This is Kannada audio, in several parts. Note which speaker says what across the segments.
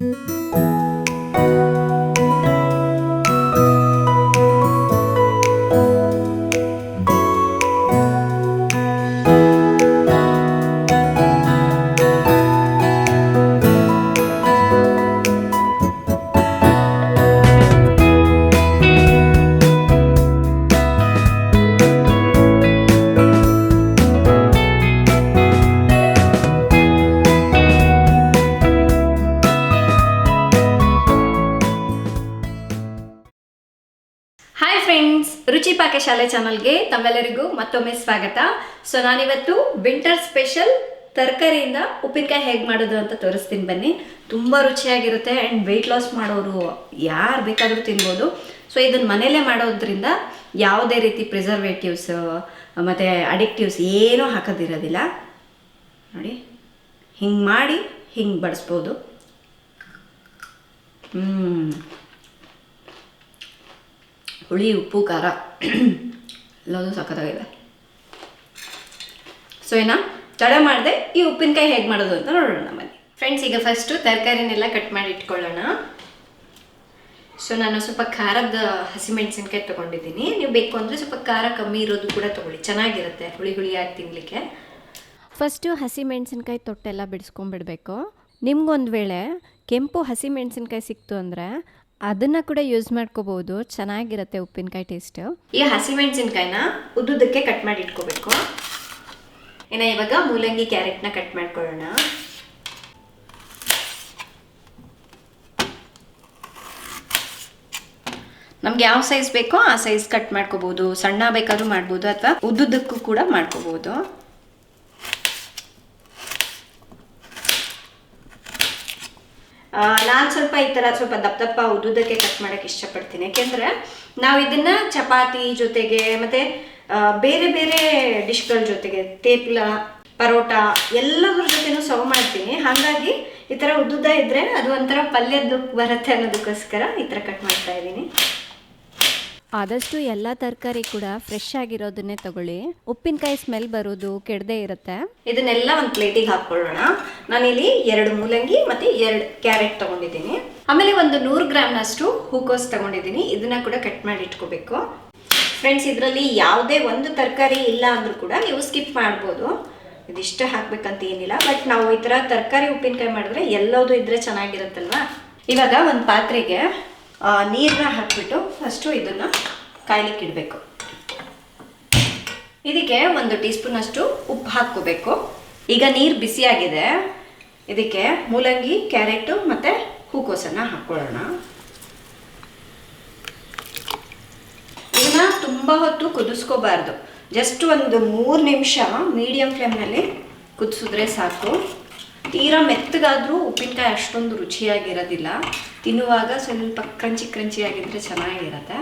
Speaker 1: ಹಾಯ್ ಫ್ರೆಂಡ್ಸ್, ರುಚಿ ಪಾಕಶಾಲೆ ಚಾನಲ್ಗೆ ತಮ್ಮೆಲ್ಲರಿಗೂ ಮತ್ತೊಮ್ಮೆ ಸ್ವಾಗತ. ಸೊ ನಾನಿವತ್ತು ವಿಂಟರ್ ಸ್ಪೆಷಲ್ ತರಕಾರಿಯಿಂದ ಉಪ್ಪಿನಕಾಯಿ ಹೇಗೆ ಮಾಡೋದು ಅಂತ ತೋರಿಸ್ತೀನಿ ಬನ್ನಿ. ತುಂಬ ರುಚಿಯಾಗಿರುತ್ತೆ ಆ್ಯಂಡ್ ವೆಯ್ಟ್ ಲಾಸ್ ಮಾಡೋರು ಯಾರು ಬೇಕಾದರೂ ತಿನ್ಬೋದು. ಸೊ ಇದನ್ನು ಮನೇಲೇ ಮಾಡೋದ್ರಿಂದ ಯಾವುದೇ ರೀತಿ ಪ್ರಿಸರ್ವೇಟಿವ್ಸ್ ಮತ್ತು ಅಡಿಕ್ಟಿವ್ಸ್ ಏನೂ ಹಾಕೋದಿರೋದಿಲ್ಲ. ನೋಡಿ, ಹಿಂಗೆ ಮಾಡಿ ಹಿಂಗೆ ಬಡಿಸ್ಬೋದು. ಹುಳಿ, ಉಪ್ಪು, ಖಾರ ಎಲ್ಲದೂ ಸಖತ್ತಾಗಿದೆ. ಸೊ ತಡ ಮಾಡಿದೆ ಈ ಉಪ್ಪಿನಕಾಯಿ ಹೇಗೆ ಮಾಡೋದು ಅಂತ ನೋಡೋಣ ಬನ್ನಿ ಫ್ರೆಂಡ್ಸ್. ಈಗ ಫಸ್ಟು ತರಕಾರಿನೆಲ್ಲ ಕಟ್ ಮಾಡಿ ಇಟ್ಕೊಳ್ಳೋಣ. ಸೊ ನಾನು ಸ್ವಲ್ಪ ಖಾರದ ಹಸಿಮೆಣಸಿನ್ಕಾಯಿ ತೊಗೊಂಡಿದ್ದೀನಿ. ನೀವು ಬೇಕು ಅಂದರೆ ಸ್ವಲ್ಪ ಖಾರ ಕಮ್ಮಿ ಇರೋದು ಕೂಡ ತೊಗೊಳ್ಳಿ, ಚೆನ್ನಾಗಿರುತ್ತೆ ಹುಳಿ ಹುಳಿಯಾಗಿ ತಿನ್ನಲಿಕ್ಕೆ.
Speaker 2: ಫಸ್ಟು ಹಸಿಮೆಣಸಿನ್ಕಾಯಿ ತೊಟ್ಟೆಲ್ಲ ಬಿಡಿಸ್ಕೊಂಡ್ಬಿಡ್ಬೇಕು. ನಿಮ್ಗೊಂದು ವೇಳೆ ಕೆಂಪು ಹಸಿಮೆಣಸಿನ್ಕಾಯಿ ಸಿಕ್ತು ಅಂದರೆ ಅದನ್ನು ಕೂಡ ಯೂಸ್ ಮಾಡ್ಕೋಬೋದು, ಚೆನ್ನಾಗಿರುತ್ತೆ ಉಪ್ಪಿನಕಾಯಿ ಟೇಸ್ಟು.
Speaker 1: ಈ ಹಸಿಮೆಣಸಿನ್ಕಾಯಿನ ಉದ್ದುದಕ್ಕೆ ಕಟ್ ಮಾಡಿ ಇಟ್ಕೋಬೇಕು. ಇವಾಗ ಮೂಲಂಗಿ, ಕ್ಯಾರೆಟ್ನ ಕಟ್ ಮಾಡ್ಕೊಳ್ಳೋಣ. ನಮ್ಗೆ ಯಾವ ಸೈಜ್ ಬೇಕೋ ಆ ಸೈಜ್ ಕಟ್ ಮಾಡ್ಕೋಬೋದು. ಸಣ್ಣ ಬೇಕಾದ್ರೂ ಮಾಡ್ಬೋದು ಅಥವಾ ಉದ್ದುದಕ್ಕೂ ಕೂಡ ಮಾಡ್ಕೋಬೋದು. ನಾನು ಸ್ವಲ್ಪ ಈ ಥರ ಸ್ವಲ್ಪ ದಪ್ಪ ಉದ್ದುದಕ್ಕೆ ಕಟ್ ಮಾಡೋಕ್ಕೆ ಇಷ್ಟಪಡ್ತೀನಿ. ಯಾಕೆಂದರೆ ನಾವು ಇದನ್ನು ಚಪಾತಿ ಜೊತೆಗೆ ಮತ್ತು ಬೇರೆ ಬೇರೆ ಡಿಶ್ಗಳ ಜೊತೆಗೆ, ತೇಪ್ಲ, ಪರೋಟ ಎಲ್ಲದ್ರ ಜೊತೆನೂ ಸರ್ವ್ ಮಾಡ್ತೀನಿ. ಹಾಗಾಗಿ ಈ ಥರ ಉದ್ದುದ್ದ ಇದ್ದರೆ ಅದು ಒಂಥರ ಪಲ್ಯದ ಬರುತ್ತೆ ಅನ್ನೋದಕ್ಕೋಸ್ಕರ ಈ ಥರ ಕಟ್ ಮಾಡ್ತಾ ಇದ್ದೀನಿ.
Speaker 2: ಆದಷ್ಟು ಎಲ್ಲ ತರಕಾರಿ ಕೂಡ ಫ್ರೆಶ್ ಆಗಿರೋದನ್ನೇ ತಗೊಳ್ಳಿ. ಉಪ್ಪಿನಕಾಯಿ ಸ್ಮೆಲ್ ಬರೋದು ಕೆಡದೆ ಇರುತ್ತೆ.
Speaker 1: ಇದನ್ನೆಲ್ಲ ಒಂದು ಪ್ಲೇಟಿಗೆ ಹಾಕ್ಕೊಳ್ಳೋಣ. ನಾನಿಲ್ಲಿ 2 ಮೂಲಂಗಿ ಮತ್ತು 2 ಕ್ಯಾರೆಟ್ ತೊಗೊಂಡಿದ್ದೀನಿ. ಆಮೇಲೆ ಒಂದು 100 ಗ್ರಾಮ್ನಷ್ಟು ಹೂಕೋಸು ತೊಗೊಂಡಿದ್ದೀನಿ. ಇದನ್ನ ಕೂಡ ಕಟ್ ಮಾಡಿ ಇಟ್ಕೋಬೇಕು. ಫ್ರೆಂಡ್ಸ್, ಇದರಲ್ಲಿ ಯಾವುದೇ ಒಂದು ತರಕಾರಿ ಇಲ್ಲ ಅಂದರೂ ಕೂಡ ನೀವು ಸ್ಕಿಪ್ ಮಾಡ್ಬೋದು. ಇದಿಷ್ಟ ಹಾಕ್ಬೇಕಂತ ಏನಿಲ್ಲ. ಬಟ್ ನಾವು ಈ ಥರ ತರಕಾರಿ ಉಪ್ಪಿನಕಾಯಿ ಮಾಡಿದ್ರೆ ಎಲ್ಲದೂ ಇದ್ದರೆ ಚೆನ್ನಾಗಿರುತ್ತಲ್ವ. ಇವಾಗ ಒಂದು ಪಾತ್ರೆಗೆ ನೀರನ್ನ ಹಾಕಿಬಿಟ್ಟು ಫಸ್ಟು ಇದನ್ನು ಕಾಯ್ಲಿಕ್ಕೆ ಇಡಬೇಕು. ಇದಕ್ಕೆ 1 ಟೀ ಸ್ಪೂನಷ್ಟು ಉಪ್ಪು ಹಾಕ್ಕೋಬೇಕು. ಈಗ ನೀರು ಬಿಸಿಯಾಗಿದೆ. ಇದಕ್ಕೆ ಮೂಲಂಗಿ, ಕ್ಯಾರೆಟು ಮತ್ತು ಹೂಕೋಸನ್ನು ಹಾಕ್ಕೊಳ್ಳೋಣ. ಇದನ್ನು ತುಂಬ ಹೊತ್ತು ಕುದಿಸ್ಕೋಬಾರ್ದು. ಜಸ್ಟ್ ಒಂದು 3 ನಿಮಿಷ ಮೀಡಿಯಮ್ ಫ್ಲೇಮ್ನಲ್ಲಿ ಕುದಿಸಿದ್ರೆ ಸಾಕು. ತೀರಾ ಮೆತ್ತಗಾದರೂ ಉಪ್ಪಿನಕಾಯಿ ಅಷ್ಟೊಂದು ರುಚಿಯಾಗಿರೋದಿಲ್ಲ. ತಿನ್ನುವಾಗ ಸ್ವಲ್ಪ ಕ್ರಂಚಿಯಾಗಿದ್ದರೆ ಚೆನ್ನಾಗಿರುತ್ತೆ.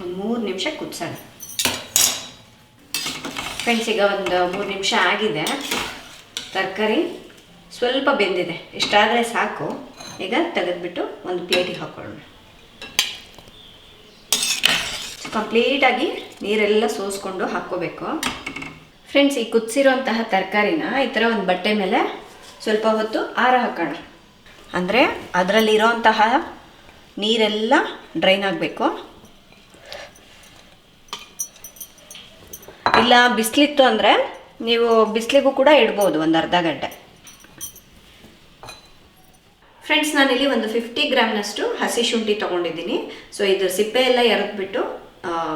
Speaker 1: ಒಂದು 3 ನಿಮಿಷ ಕುದಿಸೋಣ ಫ್ರೆಂಡ್ಸ್. ಈಗ ಒಂದು 3 ನಿಮಿಷ ಆಗಿದೆ. ತರಕಾರಿ ಸ್ವಲ್ಪ ಬೆಂದಿದೆ. ಇಷ್ಟಾದರೆ ಸಾಕು. ಈಗ ತೆಗೆದ್ಬಿಟ್ಟು ಒಂದು ಪ್ಲೇಟಿಗೆ ಹಾಕ್ಕೊಳ್ಳೋಣ. ಕಂಪ್ಲೀಟಾಗಿ ನೀರೆಲ್ಲ ಸೋಸ್ಕೊಂಡು ಹಾಕ್ಕೋಬೇಕು. ಫ್ರೆಂಡ್ಸ್, ಈ ಕುದಿಸಿರೋಂತಹ ತರಕಾರಿನ ಈ ಥರ ಒಂದು ಬಟ್ಟೆ ಮೇಲೆ ಸ್ವಲ್ಪ ಹೊತ್ತು ಆರ ಹಾಕೋಣ. ಅಂದರೆ ಅದರಲ್ಲಿರೋಂತಹ ನೀರೆಲ್ಲ ಡ್ರೈನ್ ಆಗಬೇಕು. ಇಲ್ಲ ಬಿಸಿಲಿತ್ತು ಅಂದರೆ ನೀವು ಬಿಸಿಲಿಗೂ ಕೂಡ ಇಡ್ಬೋದು ಒಂದು ಅರ್ಧ ಗಂಟೆ. ಫ್ರೆಂಡ್ಸ್, ನಾನಿಲ್ಲಿ ಒಂದು 50 ಗ್ರಾಮ್ನಷ್ಟು ಹಸಿ ಶುಂಠಿ ತೊಗೊಂಡಿದ್ದೀನಿ. ಸೊ ಇದು ಸಿಪ್ಪೆ ಎಲ್ಲ ಎರೆದ್ಬಿಟ್ಟು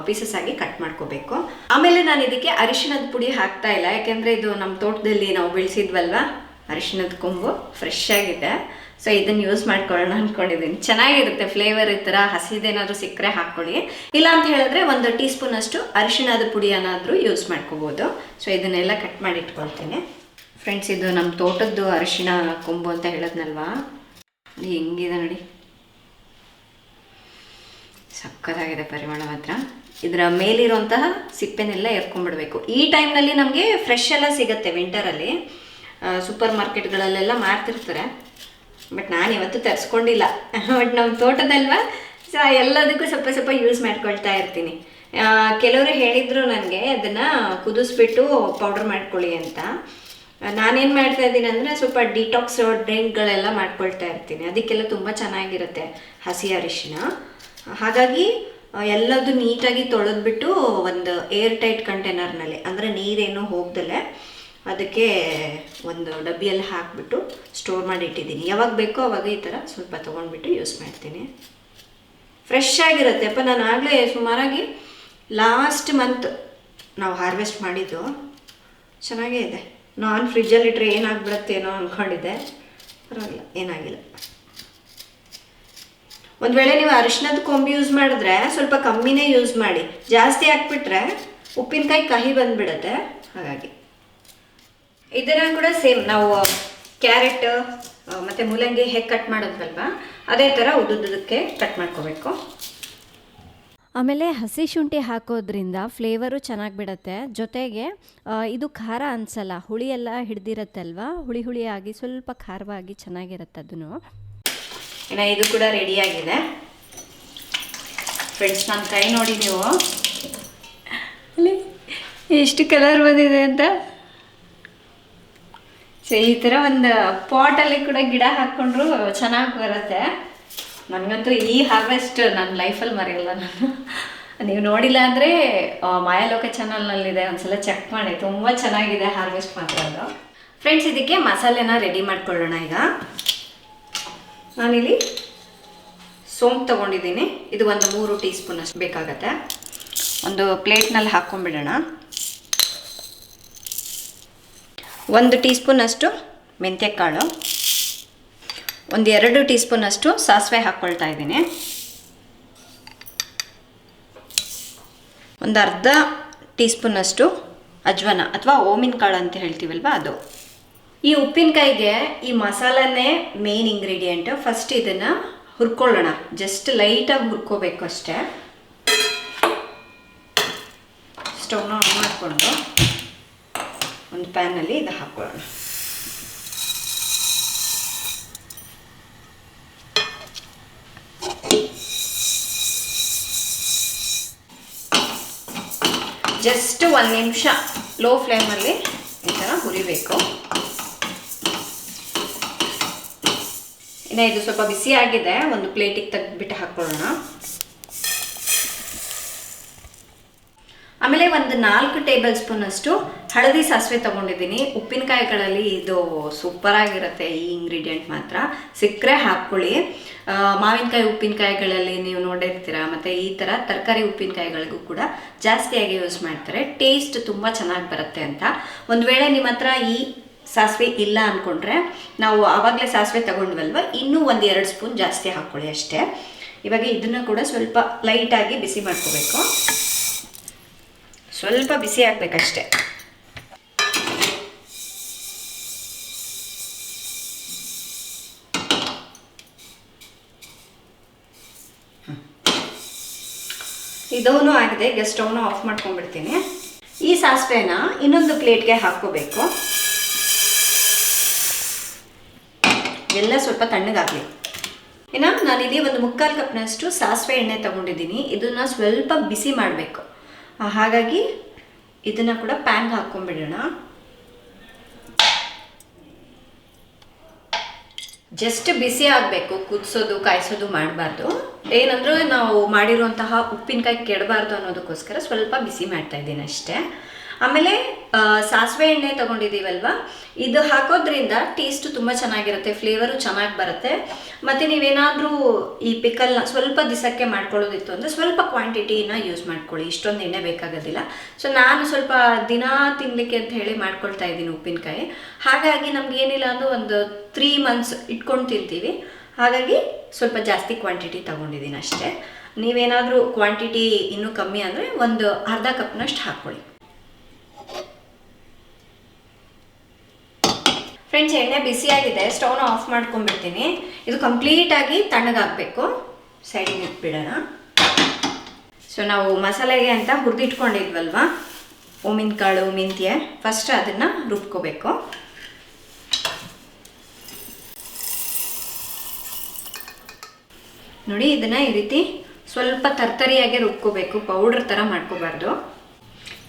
Speaker 1: ಪೀಸಸ್ ಆಗಿ ಕಟ್ ಮಾಡ್ಕೋಬೇಕು. ಆಮೇಲೆ ನಾನು ಇದಕ್ಕೆ ಅರಿಶಿಣದ ಪುಡಿ ಹಾಕ್ತಾ ಇಲ್ಲ. ಯಾಕೆಂದರೆ ಇದು ನಮ್ಮ ತೋಟದಲ್ಲಿ ನಾವು ಬೆಳೆಸಿದ್ವಲ್ವ ಅರಿಶಿಣದ ಕೊಂಬು, ಫ್ರೆಶ್ ಆಗಿದೆ. ಸೊ ಇದನ್ನು ಯೂಸ್ ಮಾಡ್ಕೊಳ್ಳೋಣ ಅಂದ್ಕೊಂಡಿದ್ದೀನಿ. ಚೆನ್ನಾಗಿರುತ್ತೆ ಫ್ಲೇವರ್. ಈ ಥರ ಹಸಿದೇನಾದರೂ ಸಿಕ್ಕರೆ ಹಾಕ್ಕೊಳ್ಳಿ. ಇಲ್ಲ ಅಂತ ಹೇಳಿದ್ರೆ 1 ಟೀ ಸ್ಪೂನಷ್ಟು ಅರಿಶಿಣದ ಪುಡಿ ಏನಾದರೂ ಯೂಸ್ ಮಾಡ್ಕೋಬೋದು. ಸೊ ಇದನ್ನೆಲ್ಲ ಕಟ್ ಮಾಡಿ ಇಟ್ಕೊಳ್ತೀನಿ. ಫ್ರೆಂಡ್ಸ್, ಇದು ನಮ್ಮ ತೋಟದ್ದು ಅರಿಶಿಣ ಕೊಂಬು ಅಂತ ಹೇಳೋದ್ನಲ್ವಾ, ಹೆಂಗಿದೆ ನೋಡಿ, ಸಕ್ಕತ್ತಾಗಿದೆ ಪರಿಮಳ ಮಾತ್ರ. ಇದರ ಮೇಲಿರುವಂತಹ ಸಿಪ್ಪೆನೆಲ್ಲ ಎರ್ಕೊಂಡ್ಬಿಡ್ಬೇಕು. ಈ ಟೈಮ್ನಲ್ಲಿ ನಮಗೆ ಫ್ರೆಶ್ ಎಲ್ಲ ಸಿಗುತ್ತೆ. ವಿಂಟರಲ್ಲಿ ಸೂಪರ್ ಮಾರ್ಕೆಟ್ಗಳಲ್ಲೆಲ್ಲ ಮಾರ್ತಿರ್ತಾರೆ. ಬಟ್ ನಾನು ಇವತ್ತು ತರಿಸ್ಕೊಂಡಿಲ್ಲ. ಬಟ್ ನಮ್ಮ ತೋಟದಲ್ವ, ಸೊ ಎಲ್ಲದಕ್ಕೂ ಸ್ವಲ್ಪ ಸ್ವಲ್ಪ ಯೂಸ್ ಮಾಡ್ಕೊಳ್ತಾ ಇರ್ತೀನಿ. ಕೆಲವರು ಹೇಳಿದರು ನನಗೆ ಅದನ್ನು ಕುದಿಸ್ಬಿಟ್ಟು ಪೌಡರ್ ಮಾಡ್ಕೊಳ್ಳಿ ಅಂತ. ನಾನೇನು ಮಾಡ್ತಾ ಇದ್ದೀನಿ ಅಂದರೆ ಸ್ವಲ್ಪ ಡಿಟಾಕ್ಸ್ ಡ್ರಿಂಕ್ಗಳೆಲ್ಲ ಮಾಡ್ಕೊಳ್ತಾ ಇರ್ತೀನಿ. ಅದಕ್ಕೆಲ್ಲ ತುಂಬ ಚೆನ್ನಾಗಿರುತ್ತೆ ಹಸಿ ಅರಿಶಿನ. ಹಾಗಾಗಿ ಎಲ್ಲದು ನೀಟಾಗಿ ತೊಳೆದ್ಬಿಟ್ಟು ಒಂದು ಏರ್ ಟೈಟ್ ಕಂಟೈನರ್ನಲ್ಲಿ, ಅಂದರೆ ನೀರೇನು ಹೋಗ್ದಲೆ ಅದಕ್ಕೆ ಒಂದು ಡಬ್ಬಿಯಲ್ಲಿ ಹಾಕಿಬಿಟ್ಟು ಸ್ಟೋರ್ ಮಾಡಿ ಇಟ್ಟಿದ್ದೀನಿ. ಯಾವಾಗ ಬೇಕೋ ಅವಾಗ ಈ ಥರ ಸ್ವಲ್ಪ ತೊಗೊಂಡ್ಬಿಟ್ಟು ಯೂಸ್ ಮಾಡ್ತೀನಿ. ಫ್ರೆಶ್ ಆಗಿರುತ್ತೆ ಅಪ್ಪ. ನಾನು ಆಗಲೇ ಸುಮಾರಾಗಿ ಲಾಸ್ಟ್ ಮಂತ್ ನಾವು ಹಾರ್ವೆಸ್ಟ್ ಮಾಡಿದ್ದು. ಚೆನ್ನಾಗೇ ಇದೆ. ನಾನು ಫ್ರಿಜ್ಜಲ್ಲಿಟ್ಟರೆ ಏನಾಗ್ಬಿಡುತ್ತೇನೋ ಅಂದ್ಕೊಂಡಿದ್ದೆ, ಪರವಾಗಿಲ್ಲ, ಏನಾಗಿಲ್ಲ. ಒಂದು ವೇಳೆ ನೀವು ಅರಿಶಿನದ ಕೊಂಬು ಯೂಸ್ ಮಾಡಿದ್ರೆ ಸ್ವಲ್ಪ ಕಮ್ಮಿನೇ ಯೂಸ್ ಮಾಡಿ. ಜಾಸ್ತಿ ಹಾಕ್ಬಿಟ್ರೆ ಉಪ್ಪಿನಕಾಯಿ ಕಹಿ ಬಂದುಬಿಡುತ್ತೆ. ಹಾಗಾಗಿ ಇದನ್ನು ಕೂಡ ಸೇಮ್ ನಾವು ಕ್ಯಾರೆಟ್ ಮತ್ತು ಮೂಲಂಗಿ ಹೇಗೆ ಕಟ್ ಮಾಡೋದ್ವಲ್ವ ಅದೇ ಥರ ಉದ್ದುದ್ದಕ್ಕೆ ಕಟ್ ಮಾಡ್ಕೋಬೇಕು.
Speaker 2: ಆಮೇಲೆ ಹಸಿ ಶುಂಠಿ ಹಾಕೋದ್ರಿಂದ ಫ್ಲೇವರು ಚೆನ್ನಾಗಿ ಬಿಡುತ್ತೆ. ಜೊತೆಗೆ ಇದು ಖಾರ ಅನಿಸಲ್ಲ, ಹುಳಿ ಎಲ್ಲ ಹಿಡ್ದಿರತ್ತಲ್ವ, ಹುಳಿ ಹುಳಿಯಾಗಿ ಸ್ವಲ್ಪ ಖಾರವಾಗಿ ಚೆನ್ನಾಗಿರುತ್ತೆ ಅದನ್ನು.
Speaker 1: ಇನ್ನು ಇದು ಕೂಡ ರೆಡಿಯಾಗಿದೆ ಫ್ರೆಂಡ್ಸ್. ನನ್ನ ಕೈ ನೋಡಿ ನೀವು, ಅಲ್ಲಿ ಎಷ್ಟು ಕಲರ್ ಬಂದಿದೆ ಅಂತ. ಸೊ ಈ ಥರ ಒಂದು ಪಾಟಲ್ಲಿ ಕೂಡ ಗಿಡ ಹಾಕ್ಕೊಂಡ್ರು ಚೆನ್ನಾಗಿ ಬರುತ್ತೆ. ನನಗಂತೂ ಈ ಹಾರ್ವೆಸ್ಟ್ ನನ್ನ ಲೈಫಲ್ಲಿ ಮರೆಯಲ್ಲ ನಾನು. ನೀವು ನೋಡಿಲ್ಲ ಅಂದರೆ ಮಾಯಾಲೋಕ ಚಾನಲ್ನಲ್ಲಿದೆ, ಒಂದ್ಸಲ ಚೆಕ್ ಮಾಡಿ. ತುಂಬ ಚೆನ್ನಾಗಿದೆ ಹಾರ್ವೆಸ್ಟ್ ಮಾತ್ರ ಅದು. ಫ್ರೆಂಡ್ಸ್, ಇದಕ್ಕೆ ಮಸಾಲೆನ ರೆಡಿ ಮಾಡ್ಕೊಳ್ಳೋಣ. ಈಗ ನಾನಿಲ್ಲಿ ಸೋಂಪು ತೊಗೊಂಡಿದ್ದೀನಿ. ಇದು ಒಂದು 3 ಟೀ ಸ್ಪೂನ್ ಅಷ್ಟು ಬೇಕಾಗತ್ತೆ. ಒಂದು ಪ್ಲೇಟ್ನಲ್ಲಿ ಹಾಕ್ಕೊಂಡ್ಬಿಡೋಣ. 1 ಟೀ ಸ್ಪೂನ್ ಅಷ್ಟು ಮೆಂತ್ಯಕಾಳು, ಒಂದು 2 ಟೀ ಸ್ಪೂನ್ ಅಷ್ಟು ಸಾಸಿವೆ ಹಾಕ್ಕೊಳ್ತಾ ಇದ್ದೀನಿ. ಒಂದು ಅರ್ಧ ಟೀ ಸ್ಪೂನ್ ಅಷ್ಟು ಅಜ್ವಾನ ಅಥವಾ ಓಮಿನ ಕಾಳು ಅಂತ ಹೇಳ್ತೀವಲ್ವ ಅದು. ಈ ಉಪ್ಪಿನಕಾಯಿಗೆ ಈ ಮಸಾಲನೇ ಮೇನ್ ಇಂಗ್ರೀಡಿಯೆಂಟ್. ಫಸ್ಟ್ ಇದನ್ನು ಹುರ್ಕೊಳ್ಳೋಣ. ಜಸ್ಟ್ ಲೈಟಾಗಿ ಹುರ್ಕೋಬೇಕು ಅಷ್ಟೇ. ಸ್ಟವ್ನ ಆನ್ ಮಾಡಿಕೊಂಡು ಒಂದು ಪ್ಯಾನಲ್ಲಿ ಇದು ಹಾಕ್ಕೊಳ್ಳೋಣ. ಜಸ್ಟ್ 1 ನಿಮಿಷ ಲೋ ಫ್ಲೇಮಲ್ಲಿ ಈ ಥರ ಹುರಿಬೇಕು. ಇನ್ನು ಇದು ಸ್ವಲ್ಪ ಬಿಸಿ ಆಗಿದೆ, ಒಂದು ಪ್ಲೇಟಿಗೆ ತೆಗೆದ್ಬಿಟ್ಟು ಹಾಕ್ಕೊಳ್ಳೋಣ. ಆಮೇಲೆ ಒಂದು 4 ಟೇಬಲ್ ಸ್ಪೂನ್ ಅಷ್ಟು ಹಳದಿ ಸಾಸಿವೆ ತೊಗೊಂಡಿದ್ದೀನಿ. ಉಪ್ಪಿನಕಾಯಿಗಳಲ್ಲಿ ಇದು ಸೂಪರಾಗಿರುತ್ತೆ ಈ ಇಂಗ್ರೀಡಿಯೆಂಟ್ ಮಾತ್ರ. ಸಿಕ್ಕರೆ ಹಾಕ್ಕೊಳ್ಳಿ. ಮಾವಿನಕಾಯಿ ಉಪ್ಪಿನಕಾಯಿಗಳಲ್ಲಿ ನೀವು ನೋಡಿರ್ತೀರ, ಮತ್ತು ಈ ಥರ ತರಕಾರಿ ಉಪ್ಪಿನಕಾಯಿಗಳಿಗೂ ಕೂಡ ಜಾಸ್ತಿಯಾಗಿ ಯೂಸ್ ಮಾಡ್ತಾರೆ. ಟೇಸ್ಟ್ ತುಂಬ ಚೆನ್ನಾಗಿ ಬರುತ್ತೆ ಅಂತ. ಒಂದು ವೇಳೆ ನಿಮ್ಮ ಹತ್ರ ಈ ಸಾಸಿವೆ ಇಲ್ಲ ಅಂದ್ಕೊಂಡ್ರೆ, ನಾವು ಆವಾಗಲೇ ಸಾಸಿವೆ ತಗೊಂಡ್ವಲ್ವ, ಇನ್ನೂ 1-2 ಸ್ಪೂನ್ ಜಾಸ್ತಿ ಹಾಕ್ಕೊಳ್ಳಿ ಅಷ್ಟೇ. ಇವಾಗ ಇದನ್ನು ಕೂಡ ಸ್ವಲ್ಪ ಲೈಟಾಗಿ ಬಿಸಿ ಮಾಡ್ಕೋಬೇಕು. ಸ್ವಲ್ಪ ಬಿಸಿ ಆಗಬೇಕಷ್ಟೆ. ಇದೂ ಆಗಿದೆ. ಈಗ ಸ್ಟವ್ನ ಆಫ್ ಮಾಡ್ಕೊಂಡ್ಬಿಡ್ತೀನಿ. ಈ ಸಾಸಿವೆನ ಇನ್ನೊಂದು ಪ್ಲೇಟ್ಗೆ ಹಾಕ್ಕೋಬೇಕು. ಎಲ್ಲ ಸ್ವಲ್ಪ ತಣ್ಣಗಾಗಲಿ. ಇನ್ನು ನಾನಿಲ್ಲಿ ಒಂದು 3/4 ಕಪ್ನಷ್ಟು ಸಾಸಿವೆ ಎಣ್ಣೆ ತೊಗೊಂಡಿದ್ದೀನಿ. ಇದನ್ನು ಸ್ವಲ್ಪ ಬಿಸಿ ಮಾಡಬೇಕು. ಹಾಗಾಗಿ ಇದನ್ನು ಕೂಡ ಪ್ಯಾನ್ಗೆ ಹಾಕ್ಕೊಂಡ್ಬಿಡೋಣ. ಜಸ್ಟ್ ಬಿಸಿ ಆಗಬೇಕು, ಕುದಿಸೋದು ಕಾಯಿಸೋದು ಮಾಡಬಾರ್ದು. ಏನಂದ್ರೆ ನಾವು ಮಾಡಿರುವಂತಹ ಉಪ್ಪಿನಕಾಯಿ ಕೆಡಬಾರ್ದು ಅನ್ನೋದಕ್ಕೋಸ್ಕರ ಸ್ವಲ್ಪ ಬಿಸಿ ಮಾಡ್ತಾ ಇದ್ದೀನಿ ಅಷ್ಟೇ. ಆಮೇಲೆ ಸಾಸಿವೆ ಎಣ್ಣೆ ತೊಗೊಂಡಿದ್ದೀವಲ್ವ, ಇದು ಹಾಕೋದ್ರಿಂದ ಟೇಸ್ಟ್ ತುಂಬ ಚೆನ್ನಾಗಿರುತ್ತೆ, ಫ್ಲೇವರು ಚೆನ್ನಾಗಿ ಬರುತ್ತೆ. ಮತ್ತು ನೀವೇನಾದರೂ ಈ ಪಿಕಲ್ನ ಸ್ವಲ್ಪ ದಿವಸಕ್ಕೆ ಮಾಡ್ಕೊಳ್ಳೋದಿತ್ತು ಅಂದರೆ ಸ್ವಲ್ಪ ಕ್ವಾಂಟಿಟಿನ ಯೂಸ್ ಮಾಡ್ಕೊಳ್ಳಿ. ಇಷ್ಟೊಂದು ಎಣ್ಣೆ ಬೇಕಾಗೋದಿಲ್ಲ. ಸೊ ನಾನು ಸ್ವಲ್ಪ ದಿನ ತಿನ್ನಲಿಕ್ಕೆ ಅಂತ ಹೇಳಿ ಮಾಡ್ಕೊಳ್ತಾ ಇದ್ದೀನಿ ಉಪ್ಪಿನಕಾಯಿ. ಹಾಗಾಗಿ ನಮ್ಗೆ ಏನಿಲ್ಲ ಅಂದರೂ ಒಂದು 3 months ಇಟ್ಕೊಂಡು ತಿಂತೀವಿ. ಹಾಗಾಗಿ ಸ್ವಲ್ಪ ಜಾಸ್ತಿ ಕ್ವಾಂಟಿಟಿ ತೊಗೊಂಡಿದ್ದೀನಿ ಅಷ್ಟೇ. ನೀವೇನಾದರೂ ಕ್ವಾಂಟಿಟಿ ಇನ್ನೂ ಕಮ್ಮಿ ಅಂದರೆ ಒಂದು ಅರ್ಧ ಕಪ್ನಷ್ಟು ಹಾಕ್ಕೊಳ್ಳಿ. ಫ್ರೆಂಡ್ಸ್, ಎಣ್ಣೆ ಬಿಸಿಯಾಗಿದೆ. ಸ್ಟವ್ನ ಆಫ್ ಮಾಡ್ಕೊಂಡ್ಬಿಡ್ತೀನಿ. ಇದು ಕಂಪ್ಲೀಟಾಗಿ ತಣ್ಣಗಾಗಬೇಕು. ಸೈಡಿಗೆ ಇಟ್ಬಿಡೋಣ. ಸೊ ನಾವು ಮಸಾಲೆಗೆ ಅಂತ ಹುರಿದಿಟ್ಕೊಂಡಿದ್ವಲ್ವ ಓಮಿನ ಕಾಳು, ಮೆಂತ್ಯ, ಫಸ್ಟ್ ಅದನ್ನು ರುಬ್ಕೋಬೇಕು. ನೋಡಿ, ಇದನ್ನು ಈ ರೀತಿ ಸ್ವಲ್ಪ ತರ್ತರಿಯಾಗಿ ರುಬ್ಕೋಬೇಕು. ಪೌಡ್ರ್ ಥರ ಮಾಡ್ಕೋಬಾರ್ದು.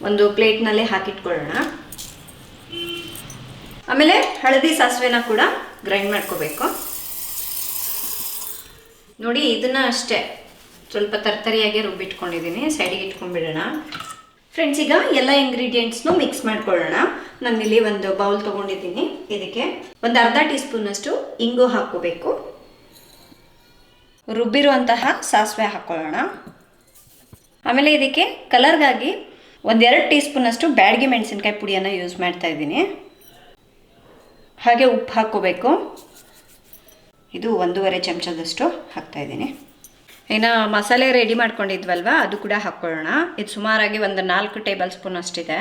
Speaker 1: ಒಂದು ಪ್ಲೇಟ್ನಲ್ಲಿ ಹಾಕಿಟ್ಕೊಳ್ಳೋಣ. ಆಮೇಲೆ ಹಳದಿ ಸಾಸಿವೆನ ಕೂಡ ಗ್ರೈಂಡ್ ಮಾಡ್ಕೋಬೇಕು. ನೋಡಿ ಇದನ್ನ ಅಷ್ಟೇ ಸ್ವಲ್ಪ ತರ್ತರಿಯಾಗಿ ರುಬ್ಬಿಟ್ಕೊಂಡಿದ್ದೀನಿ, ಸೈಡಿಗೆ ಇಟ್ಕೊಂಡ್ಬಿಡೋಣ. ಫ್ರೆಂಡ್ಸ್, ಈಗ ಎಲ್ಲ ಇಂಗ್ರೀಡಿಯೆಂಟ್ಸ್ನು ಮಿಕ್ಸ್ ಮಾಡ್ಕೊಳ್ಳೋಣ. ನಾನಿಲ್ಲಿ ಒಂದು ಬೌಲ್ ತೊಗೊಂಡಿದ್ದೀನಿ. ಇದಕ್ಕೆ ಒಂದು ಅರ್ಧ ಟೀ ಸ್ಪೂನಷ್ಟು ಇಂಗು ಹಾಕ್ಕೋಬೇಕು. ರುಬ್ಬಿರುವಂತಹ ಸಾಸಿವೆ ಹಾಕ್ಕೊಳ್ಳೋಣ. ಆಮೇಲೆ ಇದಕ್ಕೆ ಕಲರ್ಗಾಗಿ ಒಂದೆರಡು ಟೀ ಸ್ಪೂನಷ್ಟು ಬ್ಯಾಡಗಿ ಮೆಣಸಿನ್ಕಾಯಿ ಪುಡಿಯನ್ನು ಯೂಸ್ ಮಾಡ್ತಾ ಇದ್ದೀನಿ. ಹಾಗೆ ಉಪ್ಪು ಹಾಕ್ಕೋಬೇಕು. ಇದು 1.5 ಚಮಚದಷ್ಟು ಹಾಕ್ತಾಯಿದ್ದೀನಿ. ಇನ್ನು ಮಸಾಲೆ ರೆಡಿ ಮಾಡ್ಕೊಂಡಿದ್ವಲ್ವ ಅದು ಕೂಡ ಹಾಕ್ಕೊಳ್ಳೋಣ. ಇದು ಸುಮಾರಾಗಿ ಒಂದು 4 ಟೇಬಲ್ ಸ್ಪೂನ್ ಅಷ್ಟಿದೆ.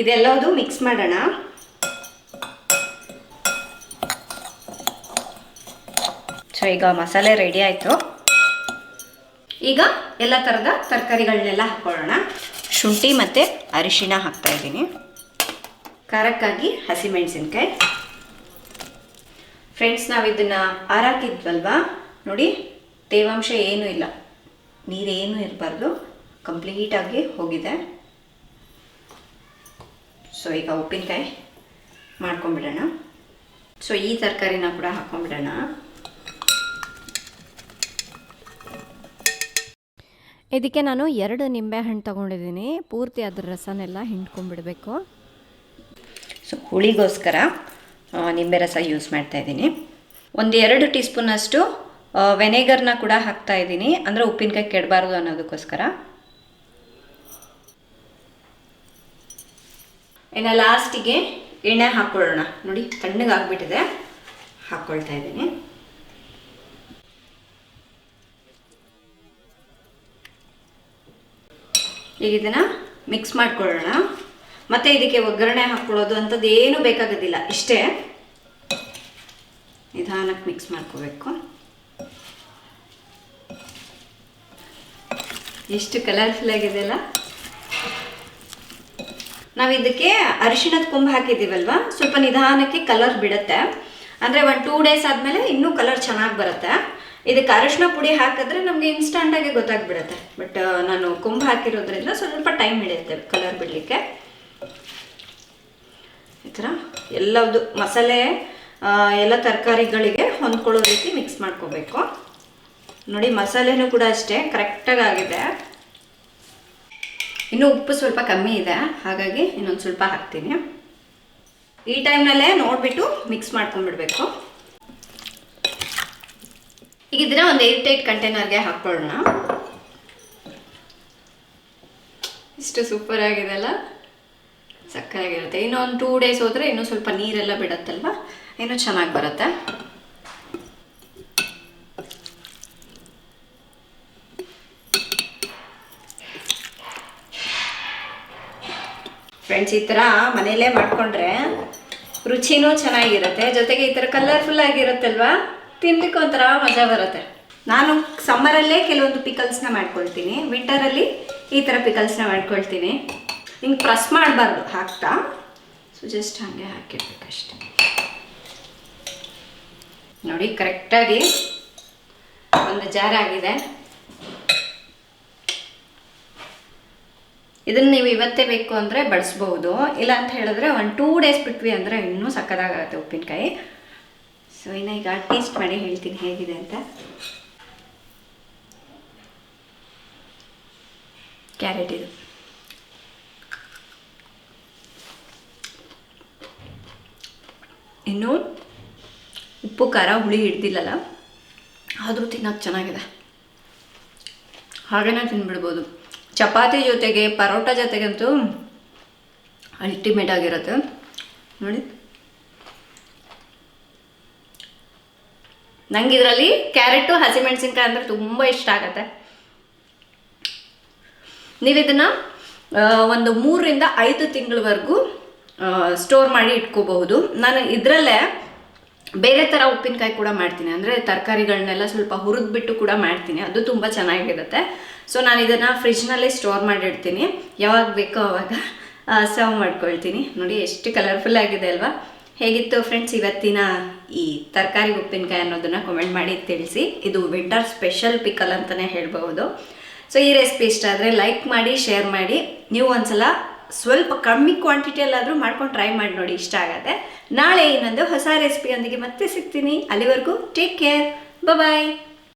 Speaker 1: ಇದೆಲ್ಲದು ಮಿಕ್ಸ್ ಮಾಡೋಣ. ಸೊ ಈಗ ಮಸಾಲೆ ರೆಡಿ ಆಯಿತು. ಈಗ ಎಲ್ಲ ಥರದ ತರಕಾರಿಗಳನ್ನೆಲ್ಲ ಹಾಕ್ಕೊಳ್ಳೋಣ. ಶುಂಠಿ ಮತ್ತು ಅರಿಶಿಣ ಹಾಕ್ತಾಯಿದ್ದೀನಿ. ಖಾರಕ್ಕಾಗಿ ಹಸಿಮೆಣಸಿನ್ಕಾಯಿ. ಫ್ರೆಂಡ್ಸ್, ನಾವು ಇದನ್ನು ಆರಾಕಿದ್ವಲ್ವಾ, ನೋಡಿ ತೇವಾಂಶ ಏನೂ ಇಲ್ಲ, ನೀರೇನೂ ಇರಬಾರ್ದು, ಕಂಪ್ಲೀಟಾಗಿ ಹೋಗಿದೆ. ಸೊ ಈಗ ಉಪ್ಪಿನಕಾಯಿ ಮಾಡ್ಕೊಂಬಿಡೋಣ. ಸೊ ಈ ತರಕಾರಿನ ಕೂಡ ಹಾಕ್ಕೊಂಬಿಡೋಣ.
Speaker 2: ಇದಕ್ಕೆ ನಾನು 2 ನಿಂಬೆಹಣ್ಣು ತೊಗೊಂಡಿದ್ದೀನಿ. ಪೂರ್ತಿ ಅದ್ರ ರಸನೆಲ್ಲ ಹಿಂಡ್ಕೊಂಡ್ಬಿಡಬೇಕು.
Speaker 1: ಸೊ ಹುಳಿಗೋಸ್ಕರ ನಿಂಬೆ ರಸ ಯೂಸ್ ಮಾಡ್ತಾಯಿದ್ದೀನಿ. 1-2 ಟೀ ಸ್ಪೂನಷ್ಟು ವೆನೇಗರ್ನ ಕೂಡ ಹಾಕ್ತಾಯಿದ್ದೀನಿ, ಅಂದರೆ ಉಪ್ಪಿನಕಾಯಿ ಕೆಡಬಾರ್ದು ಅನ್ನೋದಕ್ಕೋಸ್ಕರ. ಇನ್ನು ಲಾಸ್ಟಿಗೆ ಎಣ್ಣೆ ಹಾಕ್ಕೊಳ್ಳೋಣ. ನೋಡಿ ತಣ್ಣಗಾಗ್ಬಿಟ್ಟಿದೆ, ಹಾಕ್ಕೊಳ್ತಾ ಇದ್ದೀನಿ. ಈಗ ಇದನ್ನು ಮಿಕ್ಸ್ ಮಾಡ್ಕೊಳ್ಳೋಣ. ಮತ್ತು ಇದಕ್ಕೆ ಒಗ್ಗರಣೆ ಹಾಕ್ಕೊಳ್ಳೋದು ಅಂಥದ್ದು ಏನೂ ಬೇಕಾಗೋದಿಲ್ಲ, ಇಷ್ಟೇ ನಿಧಾನಕ್ಕೆ ಮಿಕ್ಸ್ ಮಾಡ್ಕೋಬೇಕು. ಎಷ್ಟು ಕಲರ್ಫುಲ್ ಆಗಿದೆಯಲ್ಲ. ನಾವು ಇದಕ್ಕೆ ಅರಿಶಿಣದ ಕೊಂಬು ಹಾಕಿದ್ದೀವಲ್ವ, ಸ್ವಲ್ಪ ನಿಧಾನಕ್ಕೆ ಕಲರ್ ಬಿಡುತ್ತೆ. ಅಂದರೆ 1-2 ಡೇಸ್ ಆದಮೇಲೆ ಇನ್ನೂ ಕಲರ್ ಚೆನ್ನಾಗಿ ಬರುತ್ತೆ. ಇದಕ್ಕೆ ಅರಿಶಿಣ ಪುಡಿ ಹಾಕಿದ್ರೆ ನಮಗೆ ಇನ್ಸ್ಟಂಟಾಗಿ ಗೊತ್ತಾಗ್ಬಿಡುತ್ತೆ. ಬಟ್ ನಾನು ಕೊಂಬು ಹಾಕಿರೋದ್ರಿಂದ ಸ್ವಲ್ಪ ಟೈಮ್ ಹಿಡಿಯುತ್ತೆ ಕಲರ್ ಬಿಡಲಿಕ್ಕೆ. ಈ ಥರ ಎಲ್ಲದು ಮಸಾಲೆ ಎಲ್ಲ ತರಕಾರಿಗಳಿಗೆ ಹೊಂದ್ಕೊಳ್ಳೋ ರೀತಿ ಮಿಕ್ಸ್ ಮಾಡ್ಕೋಬೇಕು. ನೋಡಿ ಮಸಾಲೆನೂ ಕೂಡ ಅಷ್ಟೇ ಕರೆಕ್ಟಾಗಿ ಆಗಿದೆ. ಇನ್ನೂ ಉಪ್ಪು ಸ್ವಲ್ಪ ಕಮ್ಮಿ ಇದೆ, ಹಾಗಾಗಿ ಇನ್ನೊಂದು ಸ್ವಲ್ಪ ಹಾಕ್ತೀನಿ. ಈ ಟೈಮ್ನಲ್ಲೇ ನೋಡಿಬಿಟ್ಟು ಮಿಕ್ಸ್ ಮಾಡ್ಕೊಂಡ್ಬಿಡ್ಬೇಕು. ಈಗ ಇದನ್ನ ಒಂದು 8 ಕಂಟೈನರ್ಗೆ ಹಾಕ್ಕೊಳ್ಳೋಣ. ಇಷ್ಟು ಸೂಪರ್ ಆಗಿದೆ ಅಲ್ಲ, ಸಕ್ಕತ್ತಾಗಿರುತ್ತೆ. ಇನ್ನೊಂದು 2 ಡೇಸ್ ಹೋದರೆ ಇನ್ನೂ ಸ್ವಲ್ಪ ನೀರೆಲ್ಲ ಬಿಡುತ್ತಲ್ವ, ಇನ್ನೂ ಚೆನ್ನಾಗಿ ಬರುತ್ತೆ. ಫ್ರೆಂಡ್ಸ್, ಈ ಥರ ಮನೆಯಲ್ಲೇ ಮಾಡಿಕೊಂಡ್ರೆ ರುಚಿನೂ ಚೆನ್ನಾಗಿರುತ್ತೆ, ಜೊತೆಗೆ ಈ ಥರ ಕಲರ್ಫುಲ್ ಆಗಿರುತ್ತಲ್ವ, ತಿನ್ಲಿಕ್ಕೆ ಒಂಥರ ಮಜಾ ಬರುತ್ತೆ. ನಾನು ಸಮ್ಮರಲ್ಲೇ ಕೆಲವೊಂದು ಪಿಕಲ್ಸ್ನ ಮಾಡ್ಕೊಳ್ತೀನಿ, ವಿಂಟರಲ್ಲಿ ಈ ಥರ ಪಿಕಲ್ಸ್ನ ಮಾಡ್ಕೊಳ್ತೀನಿ. ಹಿಂಗೆ ಪ್ರೆಸ್ ಮಾಡಬಾರ್ದು ಹಾಕ್ತಾ, ಸೊ ಜಸ್ಟ್ ಹಾಗೆ ಹಾಕಿಡ್ಬೇಕಷ್ಟೆ. ನೋಡಿ ಕರೆಕ್ಟಾಗಿ ಒಂದು ಜಾರ್ ಆಗಿದೆ. ಇದನ್ನು ನೀವು ಇವತ್ತೇ ಬೇಕು ಅಂದರೆ ಬಳಸ್ಬೋದು, ಇಲ್ಲ ಅಂತ ಹೇಳಿದ್ರೆ 1-2 ಡೇಸ್ ಬಿಟ್ವಿ ಅಂದರೆ ಇನ್ನೂ ಸಕ್ಕತ್ತಾಗುತ್ತೆ ಉಪ್ಪಿನಕಾಯಿ. ಸೊ ಇನ್ನು ಈಗ ಟೇಸ್ಟ್ ಮಾಡಿ ಹೇಳ್ತೀನಿ ಹೇಗಿದೆ ಅಂತ. ಕ್ಯಾರೆಟ್ ಇದು ಇನ್ನೂ ಉಪ್ಪು ಖಾರ ಹುಳಿ ಹಿಡ್ದಿಲ್ಲಲ್ಲ, ಆದರೂ ತಿನ್ನೋಕ್ಕೆ ಚೆನ್ನಾಗಿದೆ. ಹಾಗೇ ತಿನ್ಬಿಡ್ಬೋದು. ಚಪಾತಿ ಜೊತೆಗೆ ಪರೋಟ ಜೊತೆಗಂತೂ ಅಲ್ಟಿಮೇಟ್ ಆಗಿರುತ್ತೆ. ನೋಡಿ ನಂಗೆ ಇದರಲ್ಲಿ ಕ್ಯಾರೆಟು ಹಸಿಮೆಣಸಿನ್ಕಾಯಿ ಅಂದರೆ ತುಂಬ ಇಷ್ಟ ಆಗುತ್ತೆ. ನೀವು ಇದನ್ನು ಒಂದು 3-5 ತಿಂಗಳವರೆಗೂ ಸ್ಟೋರ್ ಮಾಡಿ ಇಟ್ಕೋಬಹುದು. ನಾನು ಇದರಲ್ಲೇ ಬೇರೆ ಥರ ಉಪ್ಪಿನಕಾಯಿ ಕೂಡ ಮಾಡ್ತೀನಿ, ಅಂದರೆ ತರಕಾರಿಗಳನ್ನೆಲ್ಲ ಸ್ವಲ್ಪ ಹುರಿದ್ಬಿಟ್ಟು ಕೂಡ ಮಾಡ್ತೀನಿ, ಅದು ತುಂಬ ಚೆನ್ನಾಗಿರುತ್ತೆ. ಸೊ ನಾನು ಇದನ್ನು ಫ್ರಿಜ್ನಲ್ಲೇ ಸ್ಟೋರ್ ಮಾಡಿಡ್ತೀನಿ, ಯಾವಾಗ ಬೇಕೋ ಆವಾಗ ಸರ್ವ್ ಮಾಡ್ಕೊಳ್ತೀನಿ. ನೋಡಿ ಎಷ್ಟು ಕಲರ್ಫುಲ್ ಆಗಿದೆ ಅಲ್ವಾ. ಹೇಗಿತ್ತು ಫ್ರೆಂಡ್ಸ್ ಇವತ್ತಿನ ಈ ತರಕಾರಿ ಉಪ್ಪಿನಕಾಯಿ ಅನ್ನೋದನ್ನು ಕಮೆಂಟ್ ಮಾಡಿ ತಿಳಿಸಿ. ಇದು ವಿಂಟರ್ ಸ್ಪೆಷಲ್ ಪಿಕಲ್ ಅಂತಲೇ ಹೇಳ್ಬೋದು. ಸೊ ಈ ರೆಸಿಪಿ ಇಷ್ಟ ಆದರೆ ಲೈಕ್ ಮಾಡಿ, ಶೇರ್ ಮಾಡಿ. ನೀವು ಒಂದ್ಸಲ ಸ್ವಲ್ಪ ಕಮ್ಮಿ ಕ್ವಾಂಟಿಟಿಯಲ್ಲಾದರೂ ಮಾಡ್ಕೊಂಡು ಟ್ರೈ ಮಾಡಿ ನೋಡಿ, ಇಷ್ಟ ಆಗತ್ತೆ. ನಾಳೆ ಇನ್ನೊಂದು ಹೊಸ ರೆಸಿಪಿಯೊಂದಿಗೆ ಮತ್ತೆ ಸಿಗ್ತೀನಿ. ಅಲ್ಲಿವರೆಗೂ ಟೇಕ್ ಕೇರ್, ಬಾಯ್.